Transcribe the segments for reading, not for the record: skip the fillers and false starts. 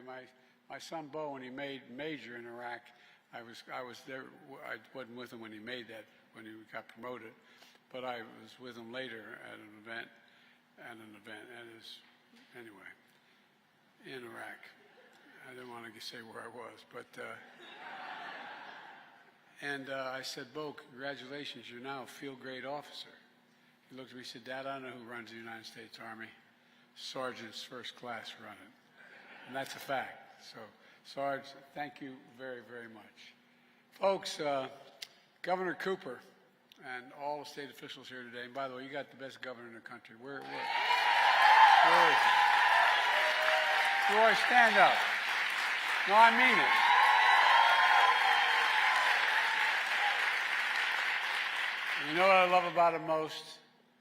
my son Bo, when he made major in Iraq, I was there. I wasn't with him when he made that, when he got promoted, but I was with him later at an event, anyway, in Iraq. I didn't want to say where I was, but, I said, Bo, congratulations, you're now a field grade officer. He looked at me and said, Dad, I don't know who runs the United States Army. Sergeants first class run it. And that's a fact. So, Sarge, thank you very, very much. Folks, Governor Cooper and all the state officials here today, and by the way, you got the best governor in the country. Where is he? Roy, stand up. No, I mean it. You know what I love about him most?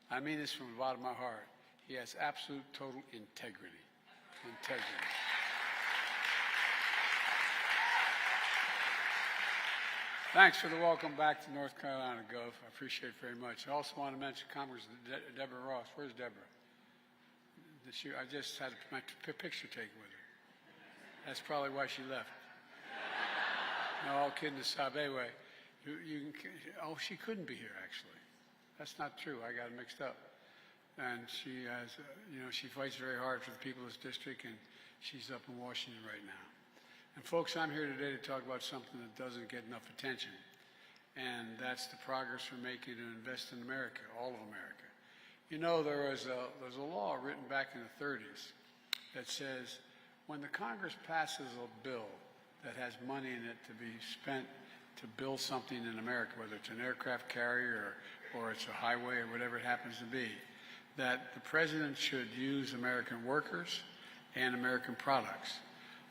I mean this from the bottom of my heart. He has absolute, total integrity. Thanks for the welcome back to North Carolina, Gov. I appreciate it very much. I also want to mention Congressman Deborah Ross. Where's Deborah? I just had my picture taken with her. That's probably why she left. No, all kidding aside. Anyway, she couldn't be here, actually. That's not true. I got it mixed up. And she has, she fights very hard for the people of this district, and she's up in Washington right now. And folks, I'm here today to talk about something that doesn't get enough attention, and that's the progress we're making to invest in America, all of America. There's a law written back in the 30s that says when the Congress passes a bill that has money in it to be spent to build something in America, whether it's an aircraft carrier or it's a highway or whatever it happens to be, that the president should use American workers and American products.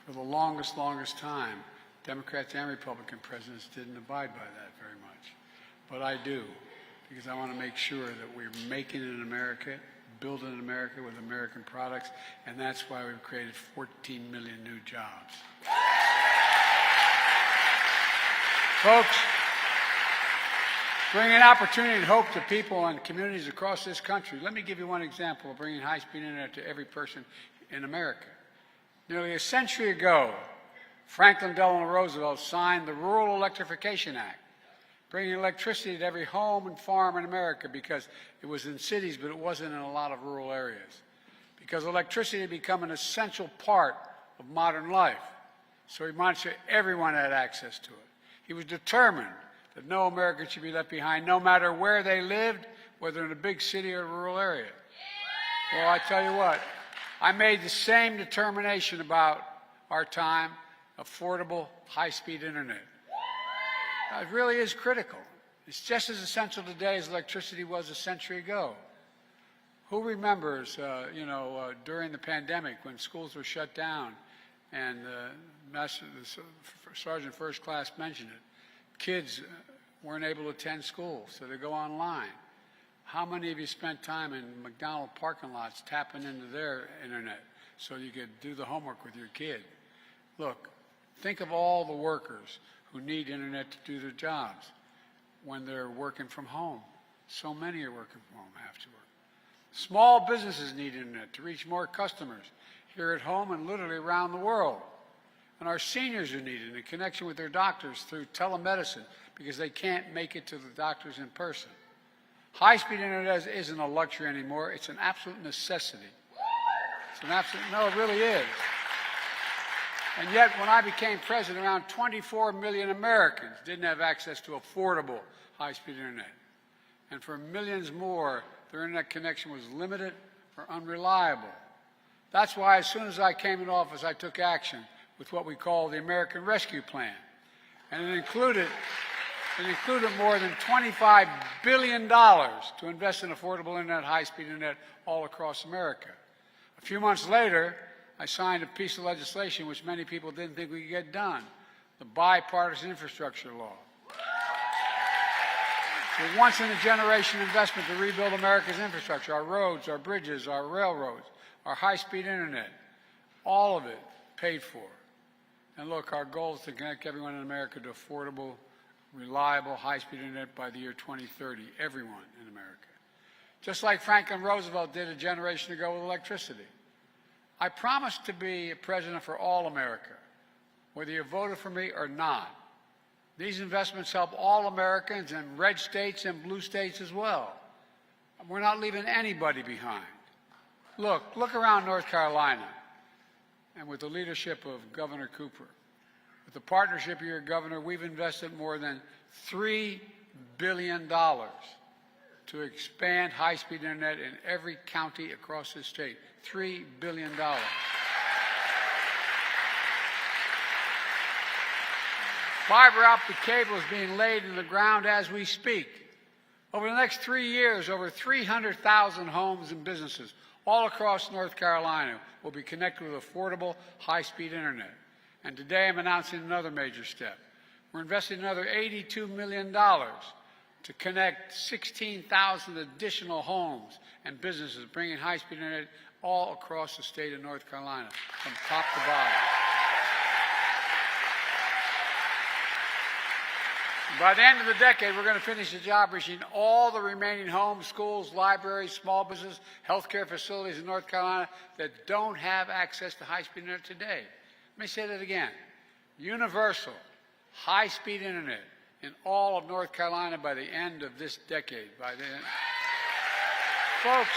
For the longest time, Democrats and Republican presidents didn't abide by that very much. But I do, because I want to make sure that we're making it in America, building in America with American products, and that's why we've created 14 million new jobs. Folks, bringing opportunity and hope to people and communities across this country. Let me give you one example of bringing high-speed internet to every person in America. Nearly a century ago, Franklin Delano Roosevelt signed the Rural Electrification Act, bringing electricity to every home and farm in America, because it was in cities, but it wasn't in a lot of rural areas. Because electricity had become an essential part of modern life. So he wanted sure everyone had access to it. He was determined that no American should be left behind, no matter where they lived, whether in a big city or a rural area. Well, I tell you what, I made the same determination about our time, affordable, high-speed internet. It really is critical. It's just as essential today as electricity was a century ago. Who remembers, during the pandemic when schools were shut down, and the Sergeant First Class mentioned it, kids weren't able to attend school, so they go online. How many of you spent time in McDonald's parking lots tapping into their internet so you could do the homework with your kid? Look, think of all the workers who need internet to do their jobs when they're working from home. So many are working from home, have to work. Small businesses need internet to reach more customers here at home and literally around the world. And our seniors are needed in connection with their doctors through telemedicine because they can't make it to the doctors in person. High-speed internet isn't a luxury anymore. It's an absolute necessity. No, it really is. And yet, when I became president, around 24 million Americans didn't have access to affordable high-speed internet. And for millions more, their internet connection was limited or unreliable. That's why, as soon as I came into office, I took action with what we call the American Rescue Plan. And it included more than $25 billion to invest in affordable internet, high-speed internet all across America. A few months later, I signed a piece of legislation which many people didn't think we could get done, the Bipartisan Infrastructure Law. It's a once-in-a-generation investment to rebuild America's infrastructure, our roads, our bridges, our railroads, our high-speed internet, all of it paid for. And look, our goal is to connect everyone in America to affordable, reliable, high-speed internet by the year 2030, everyone in America. Just like Franklin Roosevelt did a generation ago with electricity. I promise to be a president for all America, whether you voted for me or not. These investments help all Americans in red states and blue states as well. We're not leaving anybody behind. Look around North Carolina, and with the leadership of Governor Cooper, with the partnership of your governor, we've invested more than $3 billion to expand high-speed internet in every county across the state. $3 billion. Fiber optic cable is being laid in the ground as we speak. Over the next 3 years, over 300,000 homes and businesses all across North Carolina will be connected with affordable, high-speed internet. And today I'm announcing another major step. We're investing another $82 million to connect 16,000 additional homes and businesses, bringing high-speed internet all across the state of North Carolina, from top to bottom. By the end of the decade, we're going to finish the job reaching all the remaining homes, schools, libraries, small business, healthcare facilities in North Carolina that don't have access to high-speed internet today. Let me say that again. Universal, high-speed internet in all of North Carolina by the end of this decade. Folks,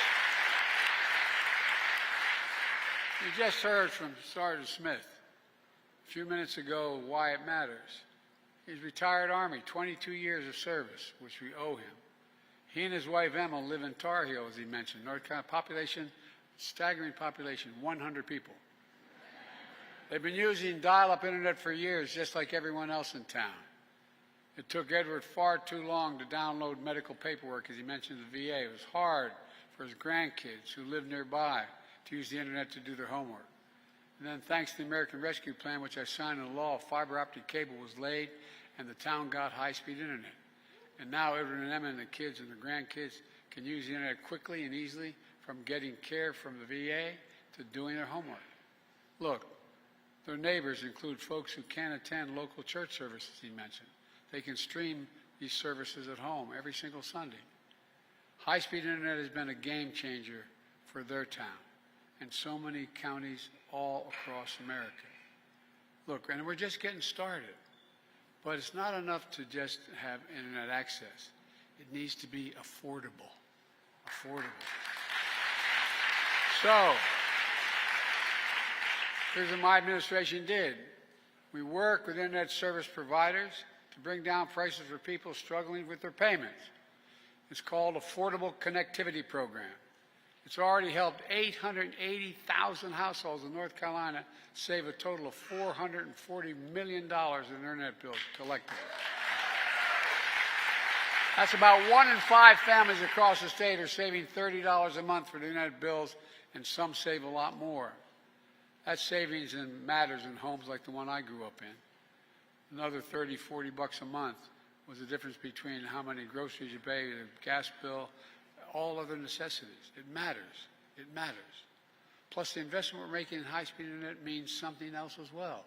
you just heard from Sergeant Smith a few minutes ago why it matters. He's retired Army, 22 years of service, which we owe him. He and his wife Emma live in Tar Heel, as he mentioned. North Carolina population, staggering population, 100 people. They've been using dial-up internet for years, just like everyone else in town. It took Edward far too long to download medical paperwork, as he mentioned the VA. It was hard for his grandkids who lived nearby to use the internet to do their homework. And then thanks to the American Rescue Plan, which I signed into law, fiber optic cable was laid and the town got high-speed internet. And now Edward and Emma and the kids and the grandkids can use the internet quickly and easily, from getting care from the VA to doing their homework. Look, their neighbors include folks who can't attend local church services, he mentioned. They can stream these services at home every single Sunday. High-speed internet has been a game changer for their town and so many counties all across America. Look, and we're just getting started. But it's not enough to just have internet access. It needs to be affordable. Affordable. So, here's what my administration did. We work with internet service providers to bring down prices for people struggling with their payments. It's called Affordable Connectivity Program. It's already helped 880,000 households in North Carolina save a total of $440 million in internet bills collectively. That's about 1 in 5 families across the state are saving $30 a month for the internet bills, and some save a lot more. That savings matters in homes like the one I grew up in. Another 30, 40 bucks a month was the difference between how many groceries you pay, the gas bill, all other necessities. It matters. It matters. Plus, the investment we're making in high-speed internet means something else as well.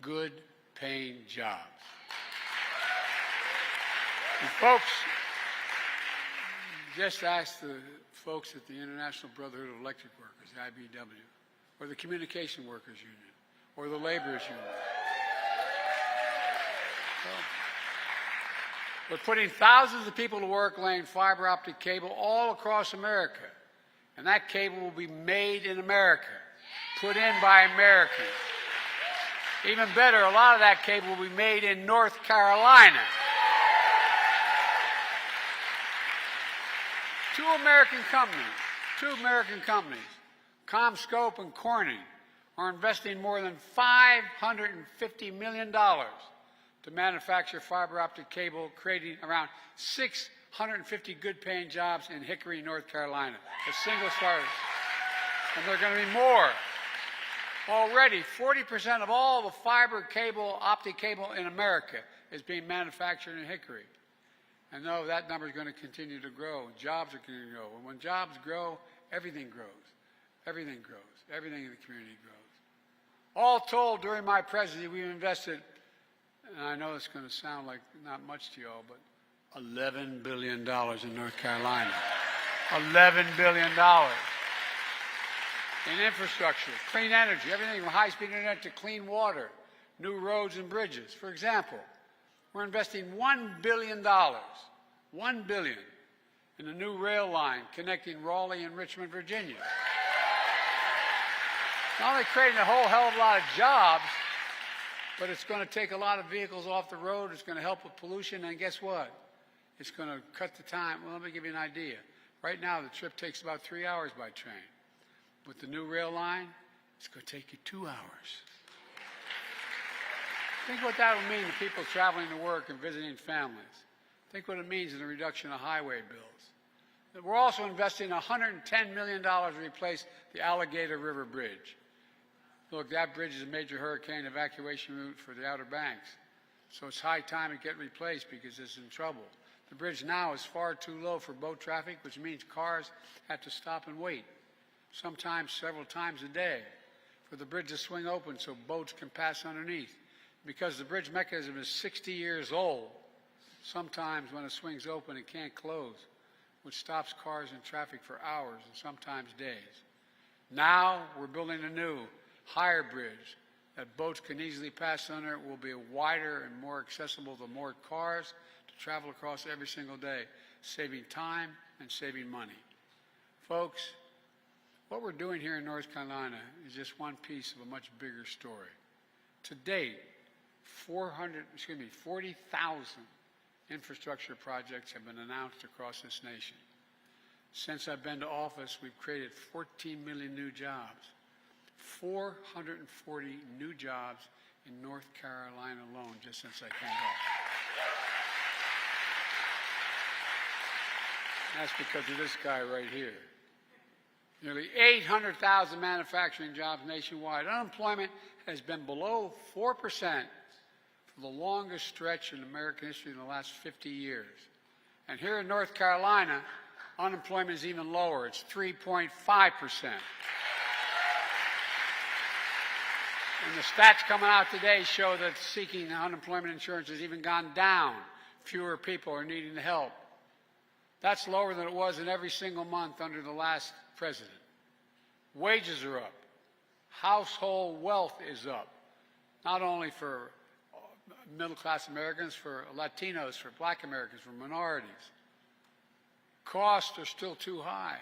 Good paying jobs. And folks, just ask the folks at the International Brotherhood of Electric Workers, the IBEW, or the Communication Workers Union, or the Laborers Union. We're putting thousands of people to work laying fiber optic cable all across America. And that cable will be made in America, put in by Americans. Even better, a lot of that cable will be made in North Carolina. Two American companies, CommScope and Corning, are investing more than $550 million to manufacture fiber optic cable, creating around 650 good-paying jobs in Hickory, North Carolina, a single starter. And there are going to be more. Already, 40% of all the fiber cable, optic cable in America is being manufactured in Hickory. And no, that number is going to continue to grow. Jobs are going to grow. And when jobs grow, everything grows. Everything grows. Everything in the community grows. All told, during my presidency, we've invested, and I know it's going to sound like not much to you all, but $11 billion in North Carolina. $11 billion. in infrastructure, clean energy, everything from high-speed internet to clean water, new roads and bridges. For example, we're investing $1 billion, $1 billion, in a new rail line connecting Raleigh and Richmond, Virginia. Not only creating a whole hell of a lot of jobs, but it's going to take a lot of vehicles off the road. It's going to help with pollution, and guess what? It's going to cut the time. Well, let me give you an idea. Right now, the trip takes about 3 hours by train. With the new rail line, it's going to take you 2 hours. Think what that will mean to people traveling to work and visiting families. Think what it means in the reduction of highway bills. We're also investing $110 million to replace the Alligator River Bridge. Look, that bridge is a major hurricane evacuation route for the Outer Banks. So it's high time it get replaced because it's in trouble. The bridge now is far too low for boat traffic, which means cars have to stop and wait, sometimes several times a day, for the bridge to swing open so boats can pass underneath. Because the bridge mechanism is 60 years old, sometimes when it swings open it can't close, which stops cars and traffic for hours and sometimes days. Now we're building a new, higher bridge that boats can easily pass under. It will be wider and more accessible to more cars to travel across every single day, saving time and saving money. Folks, what we're doing here in North Carolina is just one piece of a much bigger story. To date, 40,000 infrastructure projects have been announced across this nation. Since I've been to office, we've created 14 million new jobs. 440 new jobs in North Carolina alone just since I came back. That's because of this guy right here. Nearly 800,000 manufacturing jobs nationwide. Unemployment has been below 4% for the longest stretch in American history in the last 50 years. And here in North Carolina, unemployment is even lower. It's 3.5%. And the stats coming out today show that seeking unemployment insurance has even gone down. Fewer people are needing the help. That's lower than it was in every single month under the last president. Wages are up. Household wealth is up, not only for middle-class Americans, for Latinos, for Black Americans, for minorities. Costs are still too high,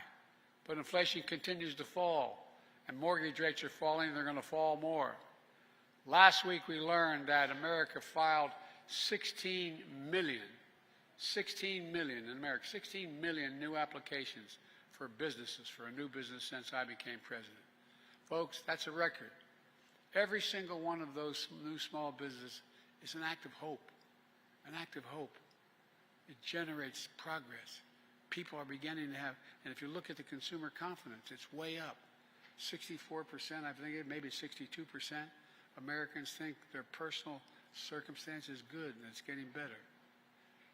but inflation continues to fall, and mortgage rates are falling, and they're going to fall more. Last week we learned that America filed 16 million in America, 16 million new applications for businesses, for a new business since I became president. Folks, that's a record. Every single one of those new small businesses is an act of hope, an act of hope. It generates progress. People are beginning to have, and if you look at the consumer confidence, it's way up. 64%, I think it maybe 62%. Americans think their personal circumstance is good and it's getting better.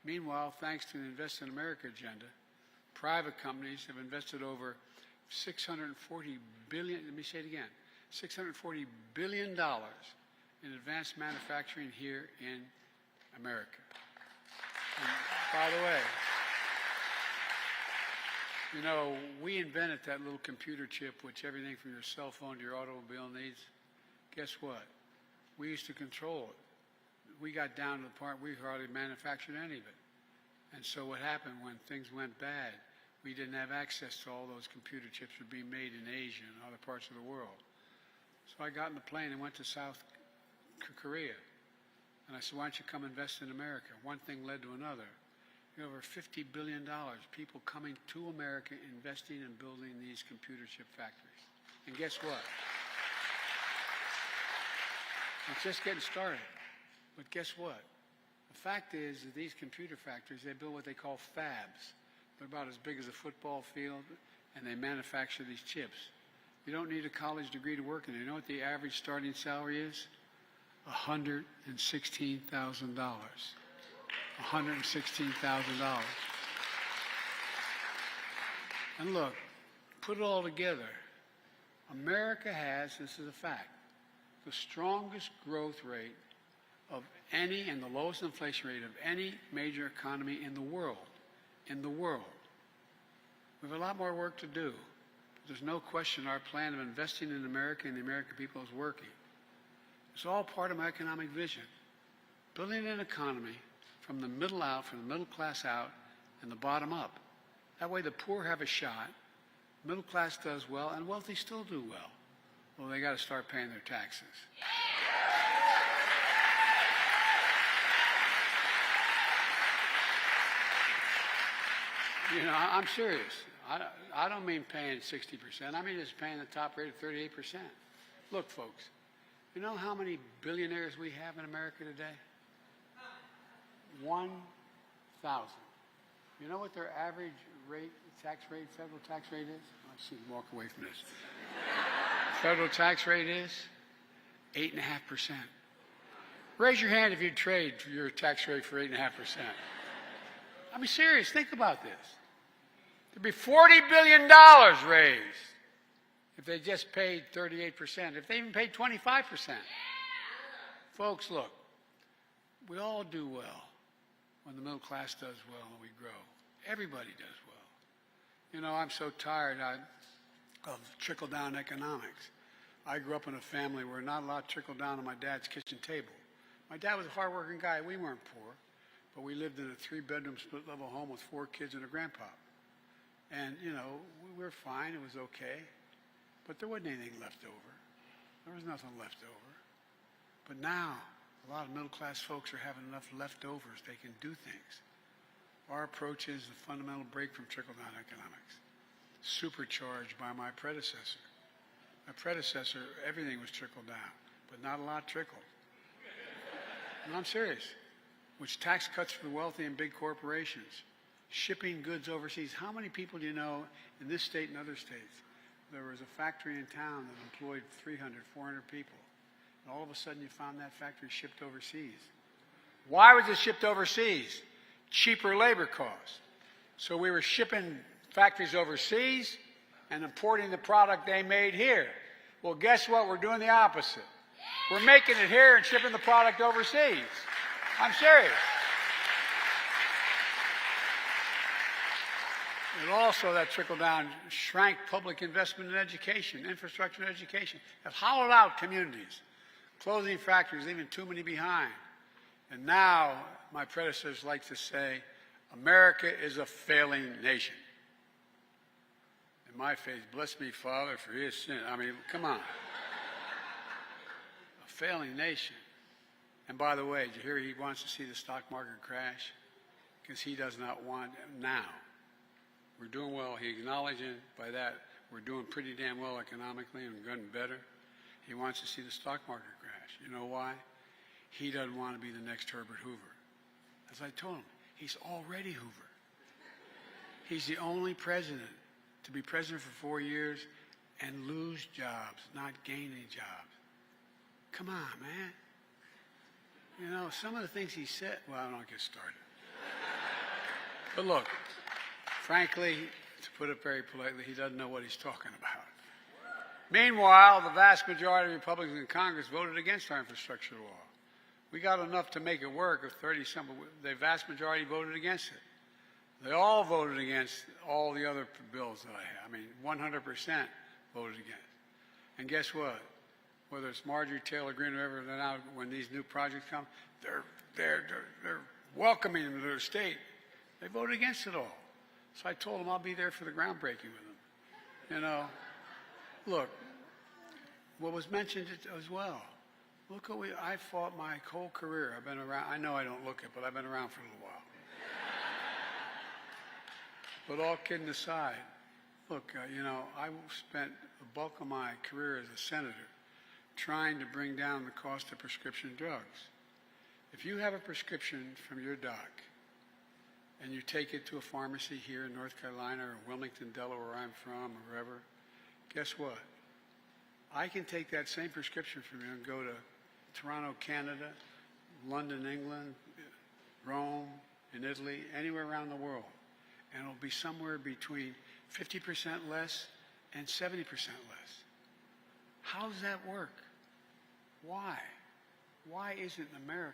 Meanwhile, thanks to the Invest in America agenda, private companies have invested over $640 billion, let me say it again, $640 billion in advanced manufacturing here in America. And by the way, you know, we invented that little computer chip which everything from your cell phone to your automobile needs. Guess what? We used to control it. We got down to the point we hardly manufactured any of it. And so what happened when things went bad, we didn't have access to all those computer chips that were being made in Asia and other parts of the world. So I got in the plane and went to South Korea. And I said, why don't you come invest in America? One thing led to another. Over $50 billion, people coming to America, investing and building these computer chip factories. And guess what? It's just getting started. But guess what? The fact is that these computer factories, they build what they call fabs. They're about as big as a football field, and they manufacture these chips. You don't need a college degree to work in it. You know what the average starting salary is? $116,000. $116,000. And look, put it all together. America has, this is a fact, the strongest growth rate of any and the lowest inflation rate of any major economy in the world. In the world. We have a lot more work to do. there's no question our plan of investing in America and the American people is working. It's all part of my economic vision. Building an economy from the middle out, from the middle class out, and the bottom up. That way the poor have a shot, middle class does well, and wealthy still do well. Well, they got to start paying their taxes. You know, I'm serious. I don't mean paying 60%. I mean just paying the top rate of 38%. Look, folks, you know how many billionaires we have in America today? 1,000. You know what their average rate, federal tax rate is? I should walk away from this. Federal tax rate is 8.5%. Raise your hand if you'd trade for your tax rate for 8.5%. I mean, serious, think about this. There'd be $40 billion raised if they just paid 38%, if they even paid 25%. Folks, look, we all do well when the middle class does well and we grow. Everybody does well. You know, I'm so tired of trickle-down economics. I grew up in a family where not a lot trickled down on my dad's kitchen table. My dad was a hard-working guy. We weren't poor, but we lived in a 3-bedroom split-level home with 4 kids and a grandpa. And, you know, we were fine. It was okay. But there wasn't anything left over. There was nothing left over. But now, a lot of middle-class folks are having enough leftovers. They can do things. Our approach is the fundamental break from trickle-down economics, supercharged by my predecessor. My predecessor, everything was trickled down, but not a lot trickled. And I'm serious. Which tax cuts for the wealthy and big corporations, shipping goods overseas. How many people do you know in this state and other states? There was a factory in town that employed 300, 400 people. And all of a sudden you found that factory shipped overseas. Why was it shipped overseas? Cheaper labor costs. So we were shipping factories overseas and importing the product they made here. Well, guess what? We're doing the opposite. We're making it here and shipping the product overseas. I'm serious. And also that trickle-down shrank public investment in education, infrastructure and education. Have hollowed out communities, closing factories, leaving too many behind. And now, my predecessors like to say, America is a failing nation. In my face, bless me, Father, for his sin. I mean, come on. A failing nation. And by the way, did you hear he wants to see the stock market crash? Because he does not want it now. We're doing well. He acknowledging by that we're doing pretty damn well economically and getting better. He wants to see the stock market crash. You know why? He doesn't want to be the next Herbert Hoover. As I told him, he's already Hoover. He's the only president to be president for 4 years and lose jobs, not gain any jobs. Come on, man. You know, some of the things he said, well, I don't get started. But look, frankly, to put it very politely, he doesn't know what he's talking about. Meanwhile, the vast majority of Republicans in Congress voted against our infrastructure law. We got enough to make it work of 30-something. The vast majority voted against it. They all voted against all the other bills that I have. I mean, 100% voted against. And guess what? Whether it's Marjorie Taylor Greene or whoever, they're now, when these new projects come, they're welcoming them to their state. They voted against it all. So I told them I'll be there for the groundbreaking with them. You know, look, what was mentioned as well. Look what I fought my whole career. I've been around. I know I don't look it, but I've been around for a little while. But all kidding aside, look, you know, I spent the bulk of my career as a senator trying to bring down the cost of prescription drugs. If you have a prescription from your doc and you take it to a pharmacy here in North Carolina or Wilmington, Delaware, where I'm from, or wherever, guess what? I can take that same prescription from you and go to Toronto, Canada, London, England, Rome, in Italy, anywhere around the world. And it'll be somewhere between 50% less and 70% less. How does that work? Why? Why isn't in America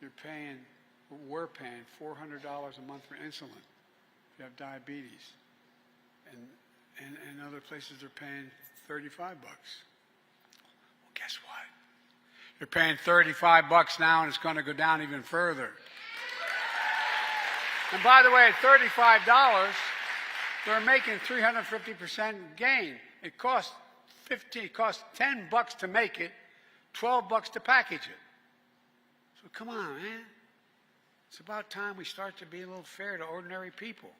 we're paying $400 a month for insulin if you have diabetes, and other places they're paying $35. Well, guess what? You're paying $35 now, and it's going to go down even further. And by the way, at $35, they're making 350% gain. It costs $10 to make it, $12 to package it. So come on, man. It's about time we start to be a little fair to ordinary people.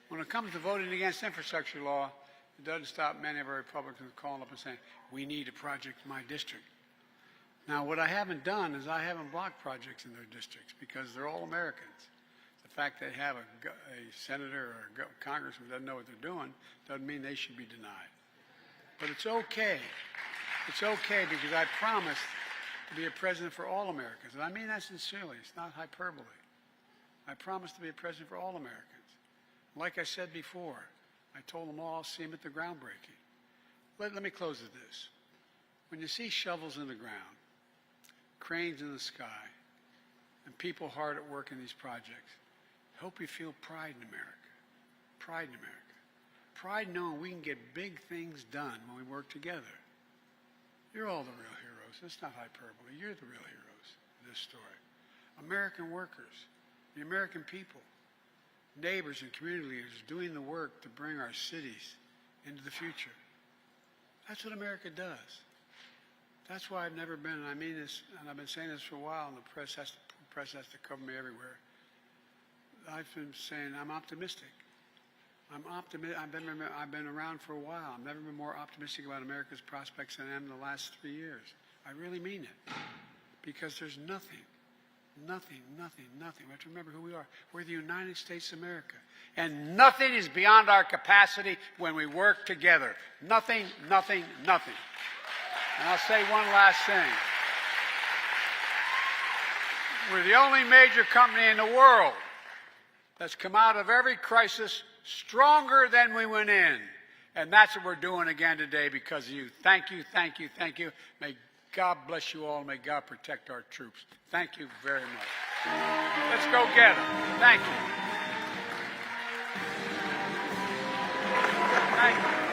When it comes to voting against infrastructure law, it doesn't stop many of our Republicans calling up and saying, we need a project in my district. Now, what I haven't done is I haven't blocked projects in their districts because they're all Americans. The fact they have a senator or a congressman who doesn't know what they're doing doesn't mean they should be denied. But it's okay. It's okay because I promised to be a president for all Americans. And I mean that sincerely. It's not hyperbole. I promised to be a president for all Americans. Like I said before, I told them all I'll see them at the groundbreaking. Let me close with this. When you see shovels in the ground, cranes in the sky, and people hard at work in these projects, I hope you feel pride in America. Pride in America. Pride knowing we can get big things done when we work together. You're all the real heroes. It's not hyperbole. You're the real heroes of this story. American workers, the American people, neighbors and community leaders doing the work to bring our cities into the future. That's what America does. That's why I've never been, and I mean this, and I've been saying this for a while, and the press has to cover me everywhere. I've been saying I'm optimistic. I've been around for a while. I've never been more optimistic about America's prospects than I am in the last 3 years. I really mean it. Because there's nothing. We have to remember who we are. We're the United States of America. And nothing is beyond our capacity when we work together. Nothing. And I'll say one last thing. We're the only major company in the world that's come out of every crisis stronger than we went in. And that's what we're doing again today because of you. Thank you. May God bless you all. May God protect our troops. Thank you very much. Let's go get them. Thank you. Thank you.